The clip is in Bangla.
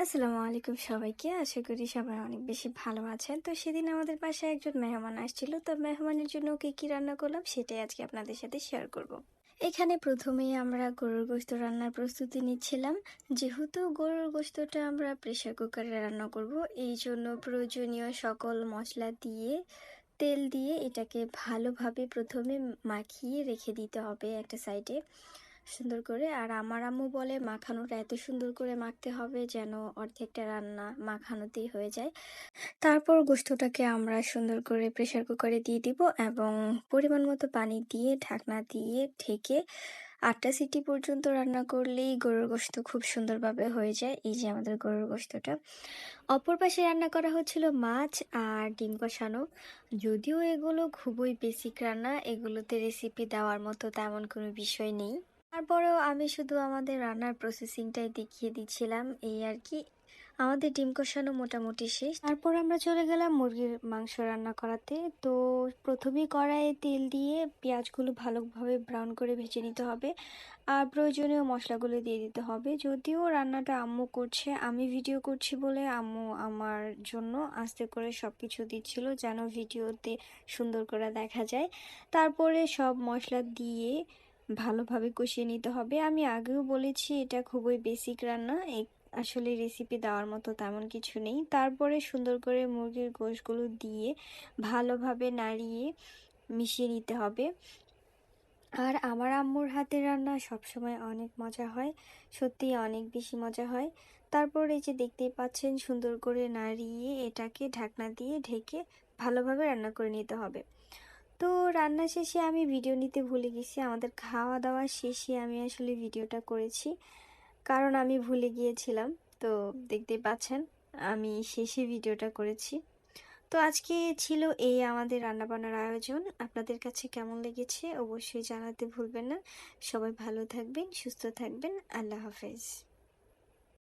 আসসালামু আলাইকুম সবাইকে। আশা করি সবাই অনেক বেশি ভালো আছেন। তো সেদিন আমাদের বাসায় একজন মেহমান আসছিল। তো মেহমানের জন্য কি রান্না করলাম সেটাই আজকে আপনাদের সাথে শেয়ার করব। এখানে প্রথমেই আমরা গরুর গোশত রান্নার প্রস্তুতি নিচ্ছিলাম। যেহেতু গরুর গোশতটা আমরা প্রেসার কুকারে রান্না করব, এই জন্য প্রয়োজনীয় সকল মশলা দিয়ে তেল দিয়ে এটাকে ভালোভাবে প্রথমে মাখিয়ে রেখে দিতে হবে একটা সাইডে সুন্দর করে। আর আমার আম্মু বলে মাখানোটা এত সুন্দর করে মাখতে হবে যেন অর্ধেকটা রান্না মাখানোতেই হয়ে যায়। তারপর গোশতটাকে আমরা সুন্দর করে প্রেসার কুকারে দিয়ে দিব এবং পরিমাণ মতো পানি দিয়ে ঢাকনা দিয়ে ঢেকে ৮টা সিটি পর্যন্ত রান্না করলেই গরুর গোশত খুব সুন্দরভাবে হয়ে যায়। এই যে আমাদের গরুর গোশতটা। অপর পাশে রান্না করা হচ্ছিল মাছ আর ডিম কষানো। যদিও এগুলো খুবই বেসিক রান্না, এগুলোতে রেসিপি দেওয়ার মতো তেমন কোনো বিষয় নেই। তারপরেও আমি শুধু আমাদের রান্নার প্রসেসিংটাই দেখিয়ে দিচ্ছিলাম, এই আর কি। আমাদের ডিম কষানো মোটামুটি শেষ। তারপর আমরা চলে গেলাম মুরগির মাংস রান্না করাতে। তো প্রথমেই কড়াইয়ে তেল দিয়ে পেঁয়াজগুলো ভালোভাবে ব্রাউন করে ভেজে নিতে হবে আর প্রয়োজনীয় মশলাগুলো দিয়ে দিতে হবে। যদিও রান্নাটা আম্মু করছে, আমি ভিডিও করছি বলে আম্মু আমার জন্য আস্তে করে সব কিছু দিচ্ছিল যেন ভিডিওতে সুন্দর করে দেখা যায়। তারপরে সব মশলা দিয়ে ভালোভাবে কষিয়ে নিতে হবে। আমি আগেও বলেছি এটা খুবই বেসিক রান্না, আসলে রেসিপি দেওয়ার মতো তেমন কিছু নেই। তারপরে সুন্দর করে মুরগির গোশগুলো দিয়ে ভালোভাবে নাড়িয়ে মিশিয়ে নিতে হবে। আর আমার আম্মুর হাতের রান্না সবসময় অনেক মজা হয়, সত্যিই অনেক বেশি মজা হয়। তারপর এই যে দেখতেই পাচ্ছেন সুন্দর করে নাড়িয়ে এটাকে ঢাকনা দিয়ে ঢেকে ভালোভাবে রান্না করে নিতে হবে। তো রান্না শেষে আমি ভিডিও নিতে ভুলে গেছি। আমাদের খাওয়া দাওয়া শেষে আমি আসলে ভিডিওটা করেছি, কারণ আমি ভুলে গিয়েছিলাম। তো দেখতেই পাচ্ছেন আমি শেষে ভিডিওটা করেছি। তো আজকে ছিল এই আমাদের রান্নাবান্নার আয়োজন। আপনাদের কাছে কেমন লেগেছে অবশ্যই জানাতে ভুলবেন না। সবাই ভালো থাকবেন, সুস্থ থাকবেন। আল্লাহ হাফেজ।